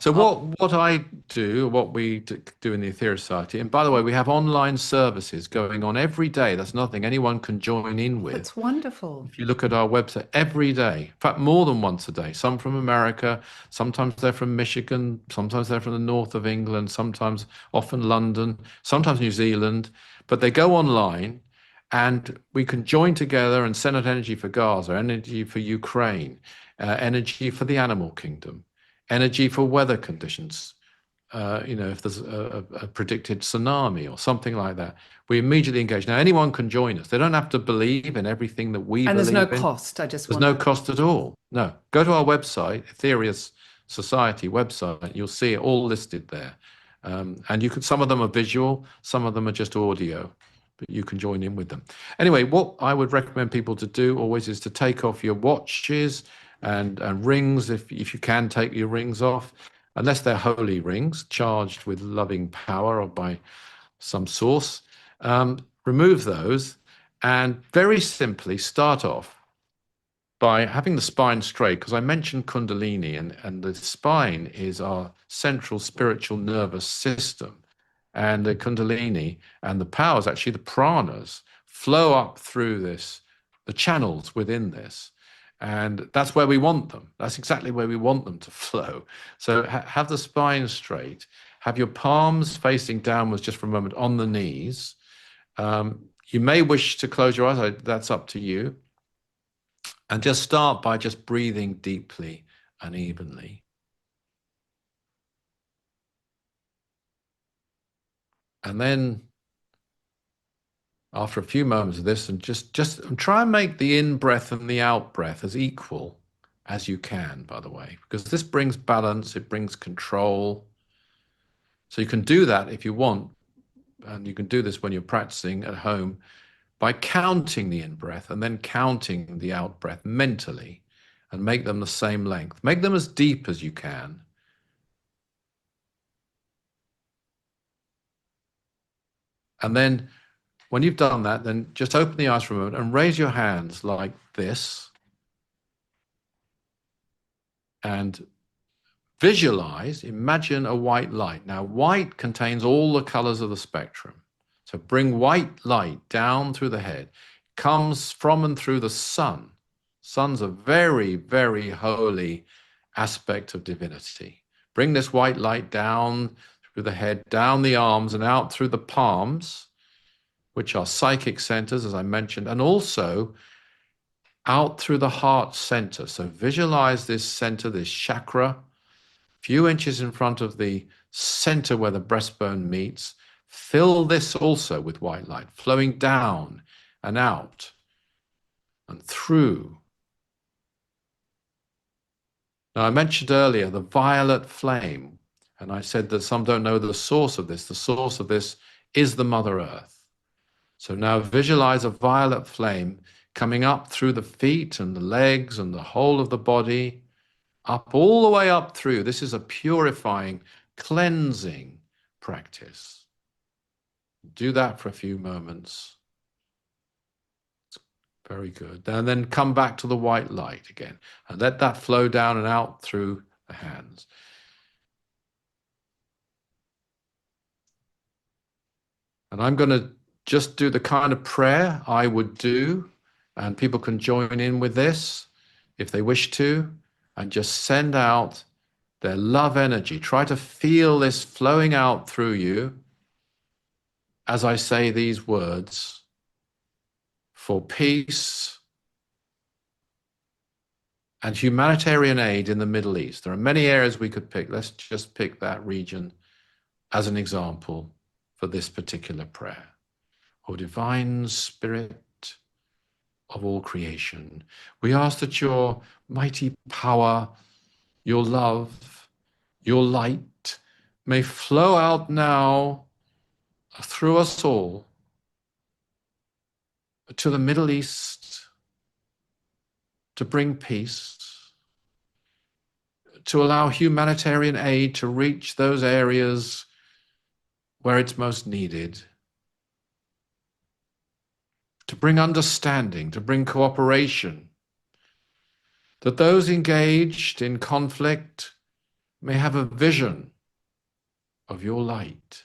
So what I do, what we do in the Aetherius Society, and by the way, we have online services going on every day. That's nothing anyone can join in with. That's wonderful. If you look at our website every day, in fact, more than once a day, some from America, sometimes they're from Michigan, sometimes they're from the north of England, sometimes often London, sometimes New Zealand, but they go online and we can join together and send out energy for Gaza, energy for Ukraine, energy for the animal kingdom, energy for weather conditions. If there's a predicted tsunami or something like that, we immediately engage. Now, anyone can join us. They don't have to believe in everything that we believe in. And there's no cost. There's no cost at all. No. Go to our website, Aetherius Society website. You'll see it all listed there. And you can, some of them are visual, some of them are just audio, but you can join in with them. Anyway, what I would recommend people to do always is to take off your watches and rings, if you can take your rings off, unless they're holy rings charged with loving power or by some source. Remove those and very simply start off by having the spine straight, because I mentioned Kundalini, and the spine is our central spiritual nervous system. And the Kundalini and the powers, actually the pranas, flow up through this, the channels within this. And that's where we want them. That's exactly where we want them to flow. So have the spine straight, have your palms facing downwards just for a moment on the knees. You may wish to close your eyes, that's up to you. And just start by just breathing deeply and evenly. And then after a few moments of this, and just try and make the in-breath and the out-breath as equal as you can, by the way, because this brings balance, it brings control. So you can do that if you want, and you can do this when you're practicing at home by counting the in-breath and then counting the out-breath mentally, and make them the same length. Make them as deep as you can. And then when you've done that, then just open the eyes for a moment and raise your hands like this. And visualize, imagine a white light. Now, white contains all the colors of the spectrum. So bring white light down through the head. It comes from and through the sun. Sun's a very, very holy aspect of divinity. Bring this white light down through the head, down the arms, and out through the palms, which are psychic centers, as I mentioned, and also out through the heart center. So visualize this center, this chakra, a few inches in front of the center where the breastbone meets. Fill this also with white light, flowing down and out and through. Now, I mentioned earlier the violet flame, and I said that some don't know the source of this. The source of this is the Mother Earth. So now visualize a violet flame coming up through the feet and the legs and the whole of the body, up all the way up through. This is a purifying, cleansing practice. Do that for a few moments. Very good. And then come back to the white light again and let that flow down and out through the hands. And I'm going to just do the kind of prayer I would do, and people can join in with this if they wish to, and just send out their love energy. Try to feel this flowing out through you as I say these words: for peace, and humanitarian aid in the Middle East. There are many areas we could pick. Let's just pick that region as an example for this particular prayer. O divine spirit of all creation, we ask that your mighty power, your love, your light may flow out now through us all to the Middle East, to bring peace, to allow humanitarian aid to reach those areas where it's most needed, to bring understanding, to bring cooperation, that those engaged in conflict may have a vision of your light,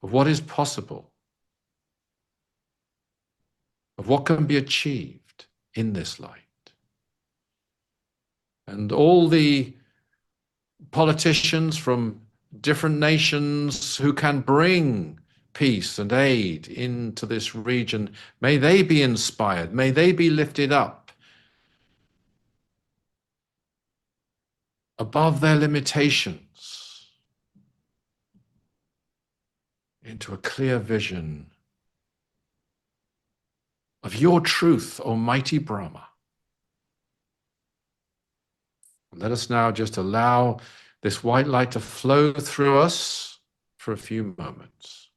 of what is possible, of what can be achieved in this light. And all the politicians from different nations who can bring peace and aid into this region, may they be inspired, may they be lifted up above their limitations into a clear vision of your truth, Almighty Brahma. Let us now just allow this white light to flow through us for a few moments.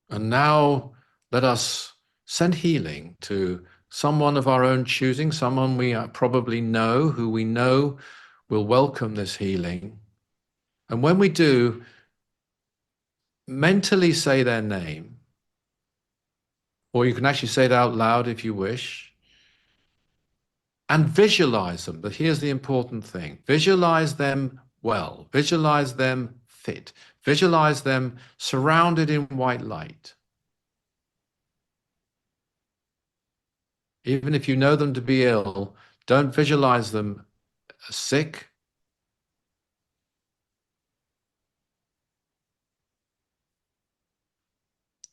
And now let us send healing to someone of our own choosing, someone we probably know, who we know will welcome this healing. And when we do, mentally say their name, or you can actually say it out loud if you wish, and visualize them. But here's the important thing. Visualize them well. Visualize them fit. Visualize them surrounded in white light. Even if you know them to be ill, don't visualize them sick.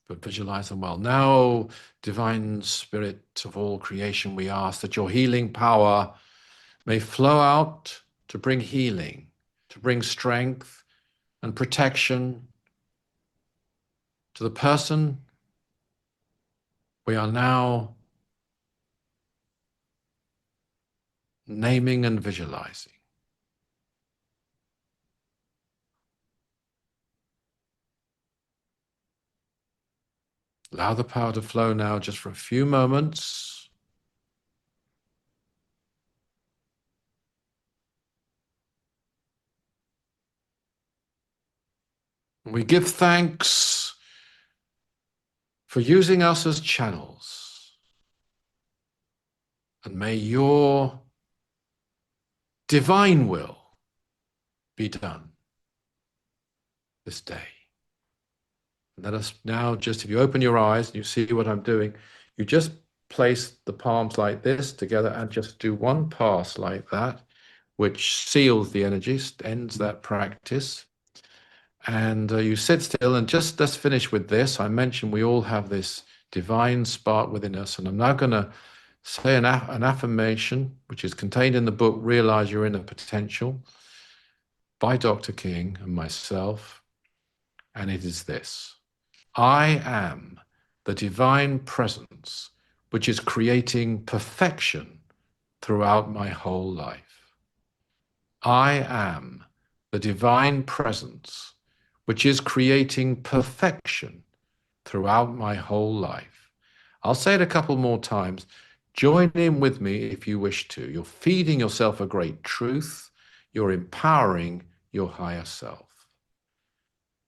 But visualize them well. Now, divine spirit of all creation, we ask that your healing power may flow out to bring healing, to bring strength and protection to the person we are now naming and visualizing. Allow the power to flow now just for a few moments. We give thanks for using us as channels. And may your divine will be done this day. Let us now just, if you open your eyes and you see what I'm doing, you just place the palms like this together and just do one pass like that, which seals the energies, ends that practice. And you sit still and just let's finish with this. I mentioned we all have this divine spark within us, and I'm now going to say an affirmation, which is contained in the book, Realize Your Inner Potential, by Dr. King and myself. And it is this: I am the divine presence which is creating perfection throughout my whole life. I am the divine presence which is creating perfection throughout my whole life. I'll say it a couple more times. Join in with me if you wish to. You're feeding yourself a great truth. You're empowering your higher self.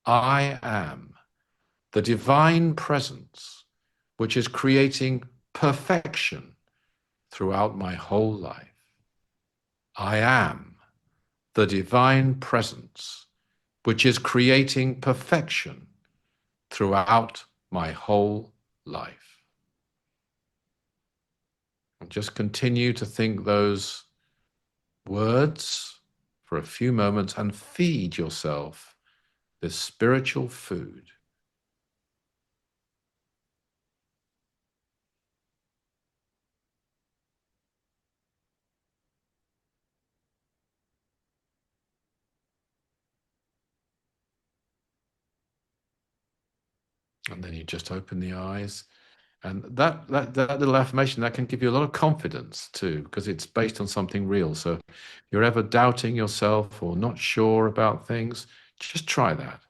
I am the divine presence which is creating perfection throughout my whole life. I am the divine presence which is creating perfection throughout my whole life. And just continue to think those words for a few moments and feed yourself this spiritual food. And then you just open the eyes. And that little affirmation, that can give you a lot of confidence too, because it's based on something real. So if you're ever doubting yourself or not sure about things, just try that.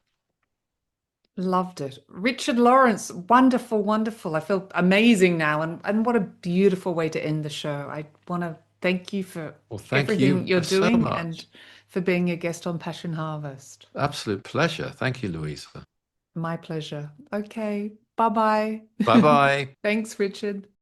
Loved it. Richard Lawrence, wonderful, wonderful. I feel amazing now. And what a beautiful way to end the show. I want to thank you for Well, thank everything you you're so doing much. and for being a guest on Passion Harvest. Absolute pleasure. Thank you, Louisa. My pleasure. Okay. Bye-bye. Bye-bye. Thanks, Richard.